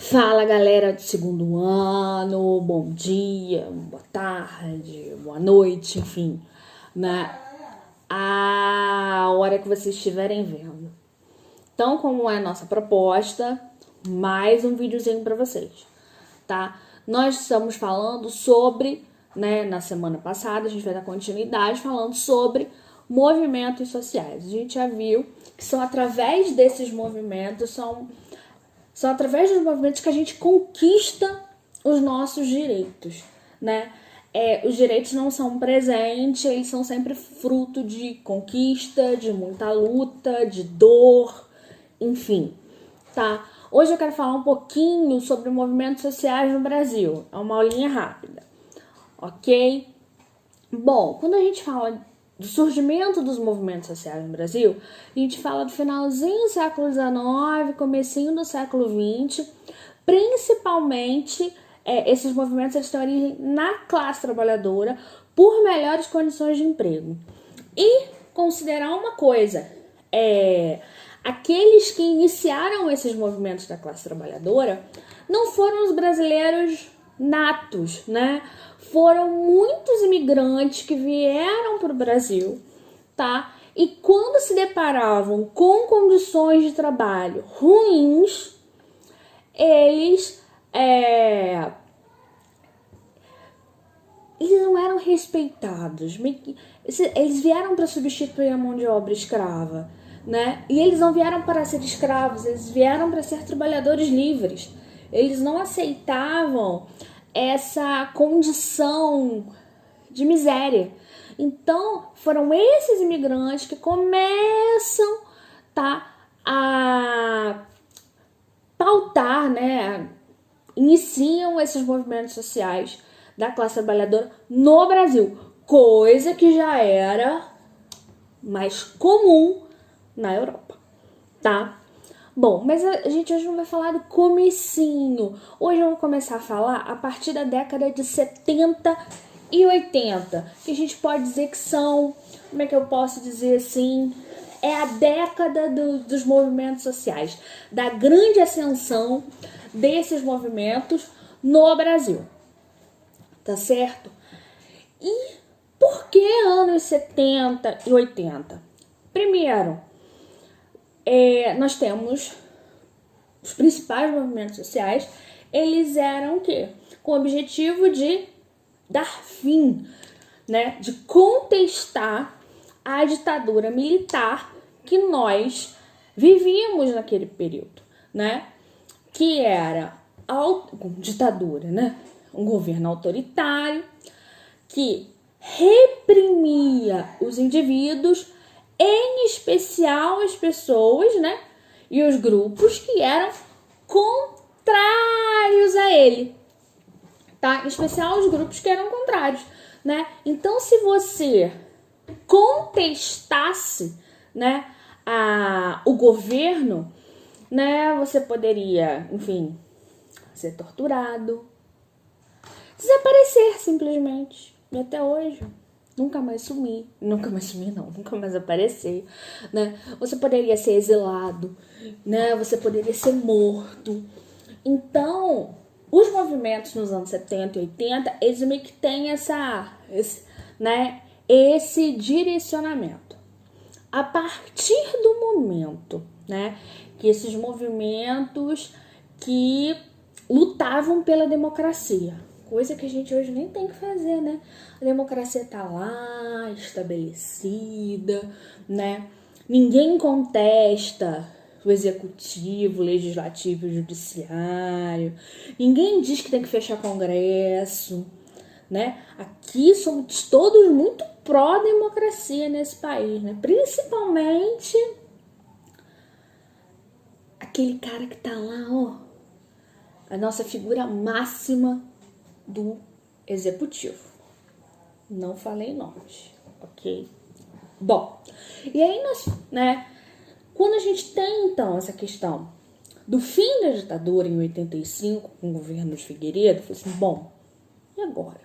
Fala, galera do segundo ano, bom dia, boa tarde, boa noite, enfim, na a hora que vocês estiverem vendo. Então, como é a nossa proposta, mais um videozinho para vocês, tá? Nós estamos falando sobre, na semana passada, a gente vai dar continuidade falando sobre movimentos sociais. A gente já viu que são através desses movimentos, são através dos movimentos que a gente conquista os nossos direitos, né? Os direitos não são um presente, eles são sempre fruto de conquista, de muita luta, de dor, enfim, tá? Hoje eu quero falar um pouquinho sobre movimentos sociais no Brasil. É uma aulinha rápida, ok? Bom, quando a gente fala do surgimento dos movimentos sociais no Brasil, a gente fala do finalzinho do século XIX, comecinho do século XX, principalmente esses movimentos eles têm origem na classe trabalhadora por melhores condições de emprego. E considerar uma coisa, aqueles que iniciaram esses movimentos da classe trabalhadora não foram os brasileiros natos, né? Foram muitos imigrantes que vieram para o Brasil, tá? E quando se deparavam com condições de trabalho ruins, eles não eram respeitados. Eles vieram para substituir a mão de obra escrava, né? E eles não vieram para ser escravos, eles vieram para ser trabalhadores livres. Eles não aceitavam essa condição de miséria. Então, foram esses imigrantes que começam, tá, a pautar, né, iniciam esses movimentos sociais da classe trabalhadora no Brasil, coisa que já era mais comum na Europa, tá? Bom, mas a gente hoje não vai falar do comecinho. Hoje eu vou começar a falar a partir da década de 70 e 80, que a gente pode dizer que são, como é que eu posso dizer assim, é a década dos movimentos sociais, da grande ascensão desses movimentos no Brasil, tá certo? E por que anos 70 e 80? Primeiro, nós temos os principais movimentos sociais, eles eram o quê? Com o objetivo de dar fim, né? De contestar a ditadura militar que nós vivíamos naquele período, né? Que era ditadura, né? Um governo autoritário que reprimia os indivíduos, em especial as pessoas, né? E os grupos que eram contrários a ele, tá? Em especial os grupos que eram contrários, né? Então, se você contestasse, né, o governo, né, você poderia, enfim, ser torturado, desaparecer simplesmente. E até hoje nunca mais sumir não, nunca mais aparecer, né? Você poderia ser exilado, né? Você poderia ser morto. Então, os movimentos nos anos 70 e 80, eles meio que têm esse direcionamento. A partir do momento, né, que esses movimentos que lutavam pela democracia, coisa que a gente hoje nem tem que fazer, né? A democracia tá lá, estabelecida, né? Ninguém contesta o executivo, o legislativo e o judiciário. Ninguém diz que tem que fechar congresso, né? Aqui somos todos muito pró-democracia nesse país, né? Principalmente aquele cara que tá lá, ó, a nossa figura máxima do executivo. Não falei nomes, ok? Bom, e aí nós, né, quando a gente tem então essa questão do fim da ditadura em 85, com o governo de Figueiredo, falei assim, bom, e agora?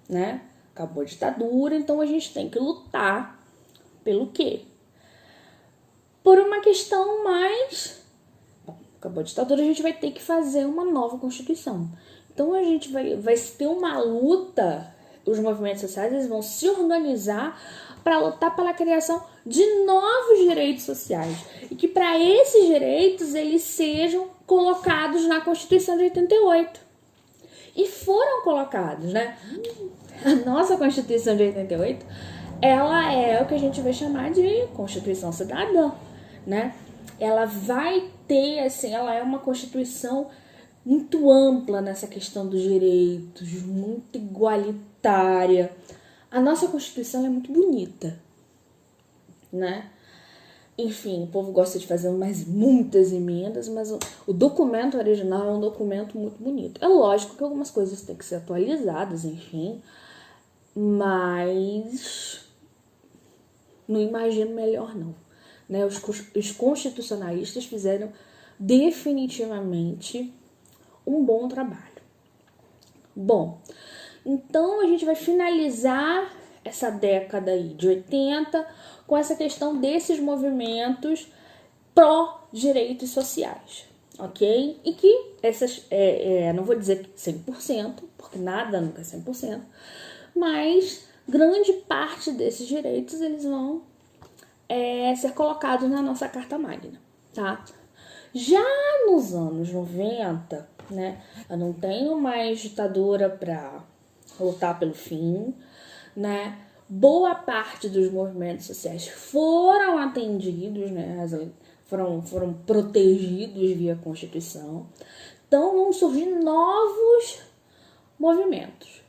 Né? Acabou a ditadura, então a gente tem que lutar pelo quê? Por uma questão mais acabou a ditadura, a gente vai ter que fazer uma nova Constituição. Então a gente vai ter uma luta, os movimentos sociais eles vão se organizar para lutar pela criação de novos direitos sociais. E que para esses direitos eles sejam colocados na Constituição de 88. E foram colocados, né? A nossa Constituição de 88, ela é o que a gente vai chamar de Constituição Cidadã, né? Ela vai ter, assim, ela é uma Constituição muito ampla nessa questão dos direitos, muito igualitária. A nossa Constituição é muito bonita, né? Enfim, o povo gosta de fazer muitas emendas, mas o documento original é um documento muito bonito. É lógico que algumas coisas têm que ser atualizadas, enfim, mas não imagino melhor não, né? Os constitucionalistas fizeram definitivamente um bom trabalho. Bom, então a gente vai finalizar essa década aí de 80 com essa questão desses movimentos pró-direitos sociais, ok? E que essas, não vou dizer 100%, porque nada nunca é 100%, mas grande parte desses direitos eles vão ser colocados na nossa Carta Magna, tá? Já nos anos 90, né, eu não tenho mais ditadura para lutar pelo fim, né? Boa parte dos movimentos sociais foram atendidos, né? Foram protegidos via Constituição. Então vão surgir novos movimentos.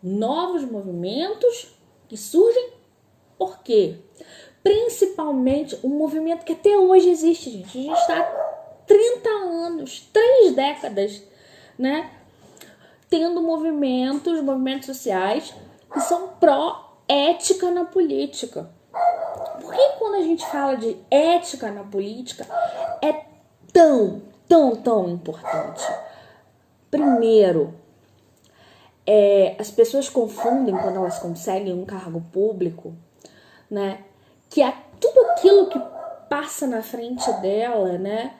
Novos movimentos que surgem por quê? Principalmente um movimento que até hoje existe, gente. A gente está há 30 anos, 3 décadas, né? Tendo movimentos sociais que são pró-ética na política. Por que quando a gente fala de ética na política é tão importante? Primeiro, as pessoas confundem quando elas conseguem um cargo público, né? Que tudo aquilo que passa na frente dela, né?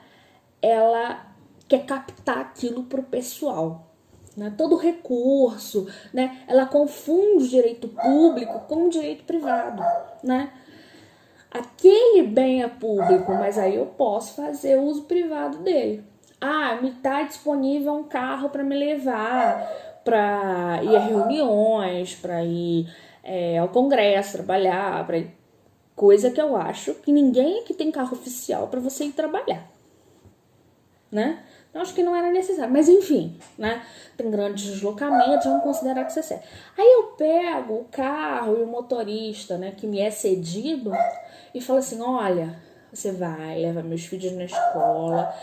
Ela quer captar aquilo pro pessoal. Né, todo recurso, né, ela confunde o direito público com o direito privado, né? Aquele bem é público, mas aí eu posso fazer uso privado dele. Me tá disponível um carro para me levar para ir a reuniões, para ir ao congresso, trabalhar, coisa que eu acho que ninguém aqui tem carro oficial para você ir trabalhar, né? Eu acho que não era necessário, mas enfim, né? Tem grandes deslocamentos, vamos considerar que isso é sério. Aí eu pego o carro e o motorista, né, que me é cedido e falo assim, olha, você vai, leva meus filhos na escola,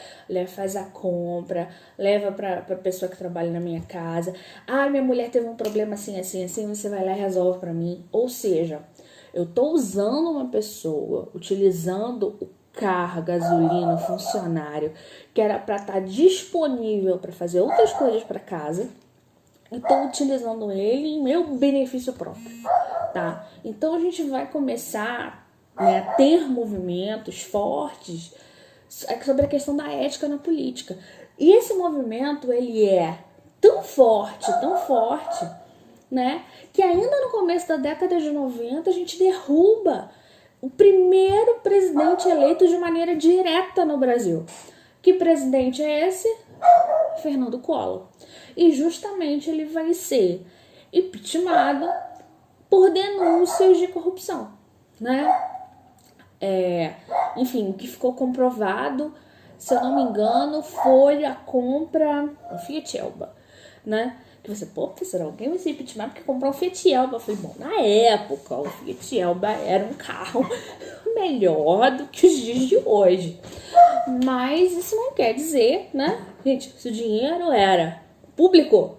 faz a compra, leva pra pessoa que trabalha na minha casa. Minha mulher teve um problema assim, você vai lá e resolve pra mim. Ou seja, eu tô usando uma pessoa, utilizando o carro, gasolina, funcionário, que era para estar disponível para fazer outras coisas para casa, e estou utilizando ele em meu benefício próprio, tá? Então a gente vai começar, né, a ter movimentos fortes sobre a questão da ética na política. E esse movimento, ele é tão forte, né, que ainda no começo da década de 90 a gente derruba o primeiro presidente eleito de maneira direta no Brasil. Que presidente é esse? Fernando Collor. E justamente ele vai ser impeachmentado por denúncias de corrupção, né? Enfim, o que ficou comprovado, se eu não me engano, foi a compra do Fiat Elba, né? Que você, professor, alguém vai ser impeachmentado porque comprou um Fiat Elba. Eu falei, bom, na época o Fiat Elba era um carro melhor do que os dias de hoje. Mas isso não quer dizer, né? Gente, se o dinheiro era público,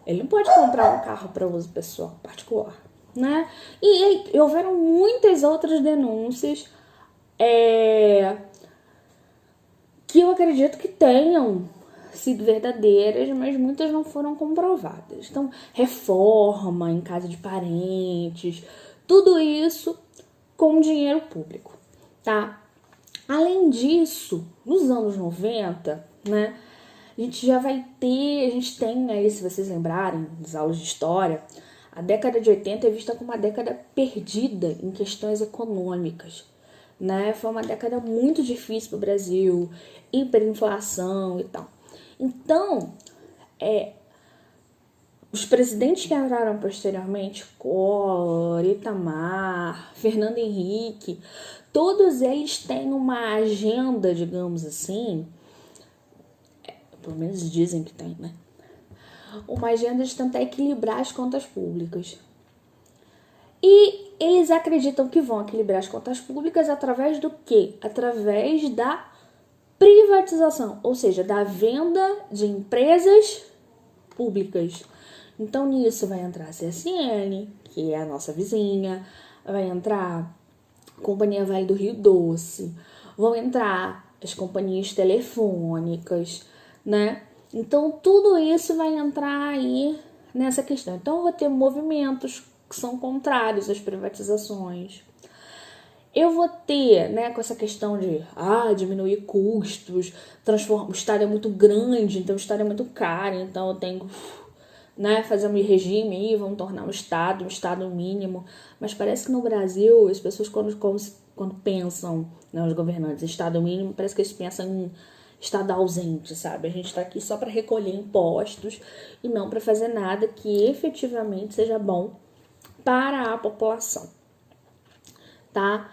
ele não pode comprar um carro para uso pessoal particular, né? E houveram muitas outras denúncias que eu acredito que tenham sido verdadeiras, mas muitas não foram comprovadas. Então, reforma em casa de parentes, tudo isso com dinheiro público, tá? Além disso, nos anos 90, né, a gente tem aí, se vocês lembrarem das aulas de história, a década de 80 é vista como uma década perdida em questões econômicas, né? Foi uma década muito difícil para o Brasil, hiperinflação e tal. Então, os presidentes que entraram posteriormente, Collor, Itamar, Fernando Henrique, todos eles têm uma agenda, digamos assim, pelo menos dizem que tem, né? Uma agenda de tentar equilibrar as contas públicas. E eles acreditam que vão equilibrar as contas públicas através do quê? Através da privatização, ou seja, da venda de empresas públicas. Então, nisso vai entrar a CSN, que é a nossa vizinha, vai entrar a Companhia Vale do Rio Doce, vão entrar as companhias telefônicas, né? Então, tudo isso vai entrar aí nessa questão. Então, eu vou ter movimentos que são contrários às privatizações. Eu vou ter, né, com essa questão de diminuir custos, o Estado é muito grande, então o Estado é muito caro, então eu tenho, né, fazer um regime aí, vamos tornar um Estado mínimo. Mas parece que no Brasil, as pessoas quando pensam, né, os governantes, Estado mínimo, parece que eles pensam em Estado ausente, sabe? A gente está aqui só para recolher impostos e não para fazer nada que efetivamente seja bom para a população, tá?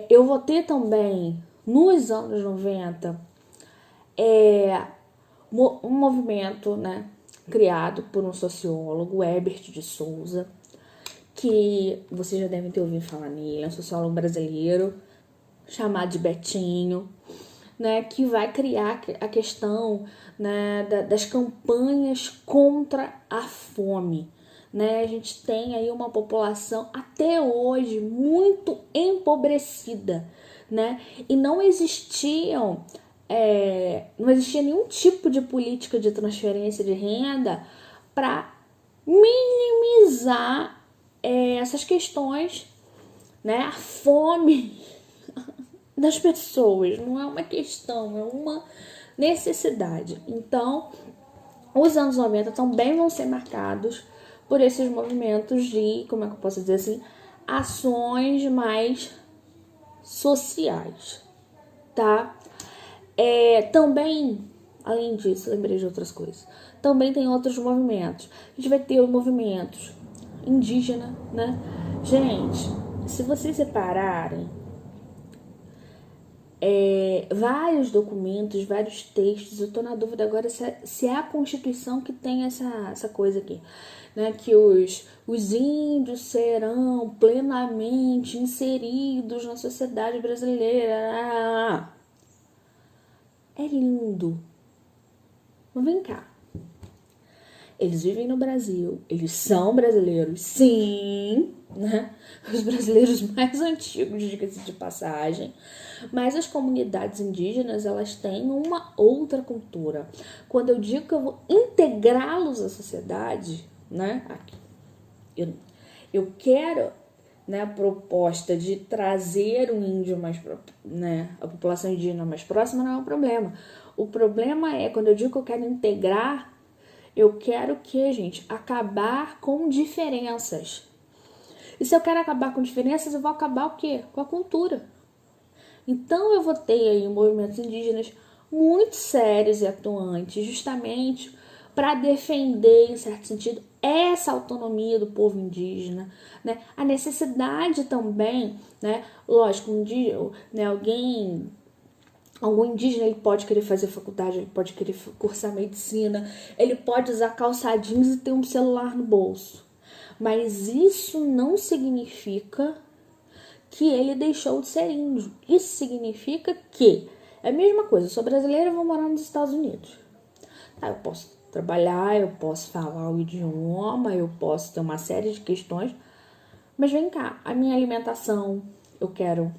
Eu vou ter também, nos anos 90, um movimento, né, criado por um sociólogo, Herbert de Souza, que vocês já devem ter ouvido falar nele, é um sociólogo brasileiro, chamado de Betinho, né, que vai criar a questão, né, das campanhas contra a fome. Né? A gente tem aí uma população até hoje muito empobrecida, né? E não existia nenhum tipo de política de transferência de renda para minimizar essas questões, né? A fome das pessoas não é uma questão, é uma necessidade. Então, os anos 90 também vão ser marcados por esses movimentos de, como é que eu posso dizer assim, ações mais sociais, tá? Também, além disso, lembrei de outras coisas. Também tem outros movimentos. A gente vai ter os movimentos indígena, né? Gente, se vocês separarem vários documentos, vários textos, eu tô na dúvida agora se é a Constituição que tem essa coisa aqui, né, que os índios serão plenamente inseridos na sociedade brasileira. É lindo. Mas vem cá. Eles vivem no Brasil, eles são brasileiros, sim, né? Os brasileiros mais antigos, diga-se de passagem. Mas as comunidades indígenas, elas têm uma outra cultura. Quando eu digo que eu vou integrá-los à sociedade, né? Eu quero, né, a proposta de trazer um índio mais, né, a população indígena mais próxima, não é um problema. O problema é quando eu digo que eu quero integrar, eu quero que, gente, acabar com diferenças. E se eu quero acabar com diferenças, eu vou acabar o quê? Com a cultura. Então eu vou ter aí movimentos indígenas muito sérios e atuantes, justamente para defender, em certo sentido, essa autonomia do povo indígena, né? A necessidade também, né? Lógico, um dia, né, algum indígena, ele pode querer fazer faculdade, ele pode querer cursar medicina, ele pode usar calça jeans e ter um celular no bolso. Mas isso não significa que ele deixou de ser índio. Isso significa que é a mesma coisa, eu sou brasileira e vou morar nos Estados Unidos. Eu posso trabalhar, eu posso falar o idioma, eu posso ter uma série de questões, mas vem cá, a minha alimentação, eu quero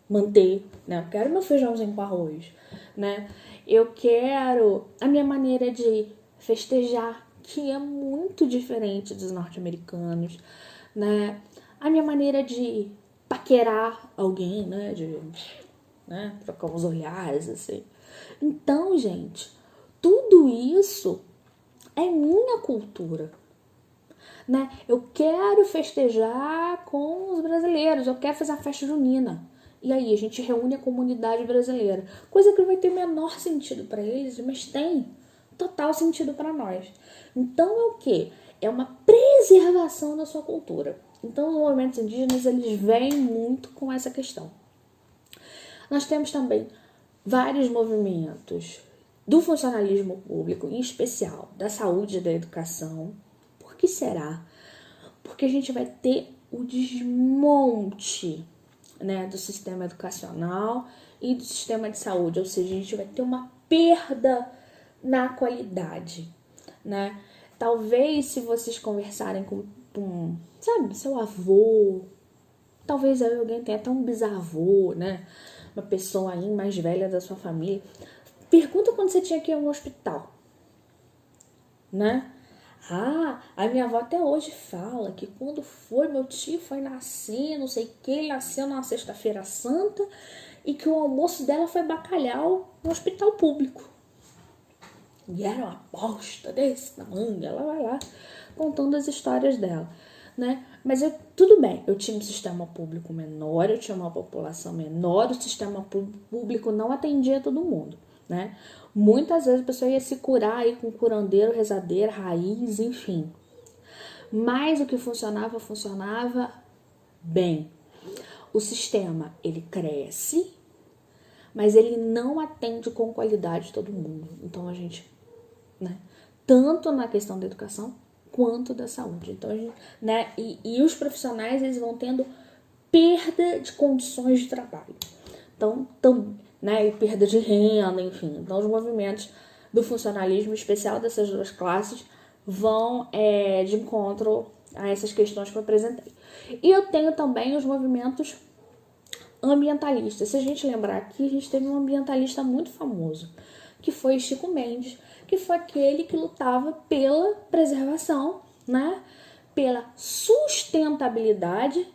manter, né? Eu quero meu feijãozinho com arroz, né? Eu quero a minha maneira de festejar, que é muito diferente dos norte-americanos, né? A minha maneira de paquerar alguém, né? né? Trocar uns olhares, assim. Então, gente, tudo isso é minha cultura, né? Eu quero festejar com os brasileiros, eu quero fazer a festa junina. E aí, a gente reúne a comunidade brasileira. Coisa que não vai ter o menor sentido para eles, mas tem total sentido para nós. Então, é o quê? É uma preservação da sua cultura. Então, os movimentos indígenas, eles vêm muito com essa questão. Nós temos também vários movimentos do funcionalismo público, em especial da saúde e da educação. Por que será? Porque a gente vai ter o desmonte, né, do sistema educacional e do sistema de saúde, ou seja, a gente vai ter uma perda na qualidade, né? Talvez se vocês conversarem com sabe, seu avô, talvez alguém tenha até um bisavô, né? Uma pessoa aí mais velha da sua família. Pergunta quando você tinha que ir a um hospital, né? A minha avó até hoje fala que quando meu tio foi nascer, não sei o que, ele nasceu na sexta-feira santa e que o almoço dela foi bacalhau no hospital público. E era uma bosta desse tamanho, ela vai lá contando as histórias dela, né? Mas tudo bem, eu tinha um sistema público menor, eu tinha uma população menor, o sistema público não atendia todo mundo, né? Muitas vezes a pessoa ia se curar aí com curandeiro, rezadeira, raiz, enfim. Mas o que funcionava bem. O sistema, ele cresce, mas ele não atende com qualidade todo mundo. Então a gente, né, tanto na questão da educação quanto da saúde. Então a gente, né, e os profissionais, eles vão tendo perda de condições de trabalho. Então, né, e perda de renda, enfim. Então, os movimentos do funcionalismo, especial dessas duas classes, vão de encontro a essas questões que eu apresentei. E eu tenho também os movimentos ambientalistas. Se a gente lembrar aqui, a gente teve um ambientalista muito famoso, que foi Chico Mendes, que foi aquele que lutava pela preservação, né, pela sustentabilidade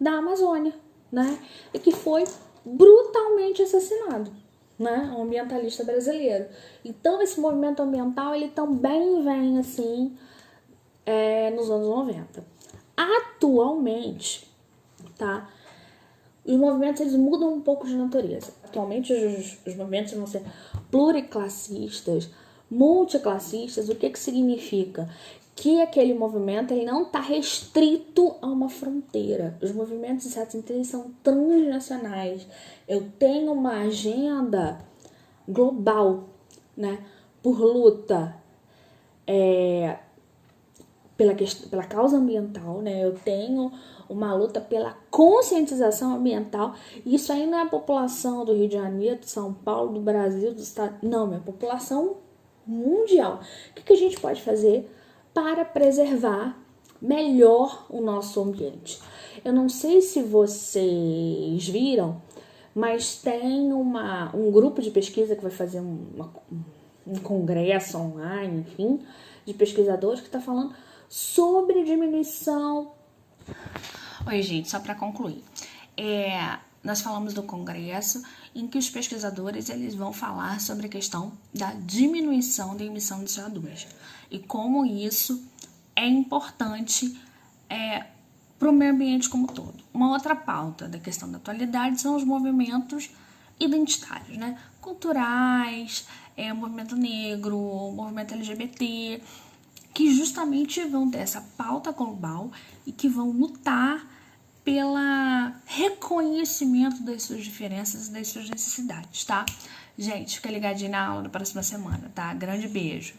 da Amazônia, né, e que foi brutalmente assassinado, né, um ambientalista brasileiro. Então, esse movimento ambiental, ele também vem, assim, nos anos 90. Atualmente, tá, os movimentos, eles mudam um pouco de natureza. Atualmente, os movimentos vão ser pluriclassistas, multiclassistas. O que significa? Que aquele movimento, ele não está restrito a uma fronteira. Os movimentos de certo sentido são transnacionais. Eu tenho uma agenda global, né, por luta pela causa ambiental, né? Eu tenho uma luta pela conscientização ambiental. Isso aí não é a população do Rio de Janeiro, de São Paulo, do Brasil, do estado. Não, é a população mundial. O que a gente pode fazer para preservar melhor o nosso ambiente? Eu não sei se vocês viram, mas tem um grupo de pesquisa que vai fazer um congresso online, enfim, de pesquisadores que está falando sobre diminuição. Oi, gente, só para concluir. Nós falamos do congresso em que os pesquisadores, eles vão falar sobre a questão da diminuição da emissão de CO2 e como isso é importante para o meio ambiente como um todo. Uma outra pauta da questão da atualidade são os movimentos identitários, né? Culturais, o movimento negro, o movimento LGBT, que justamente vão ter essa pauta global e que vão lutar pelo reconhecimento das suas diferenças e das suas necessidades, tá? Gente, fica ligadinho na aula da próxima semana, tá? Grande beijo!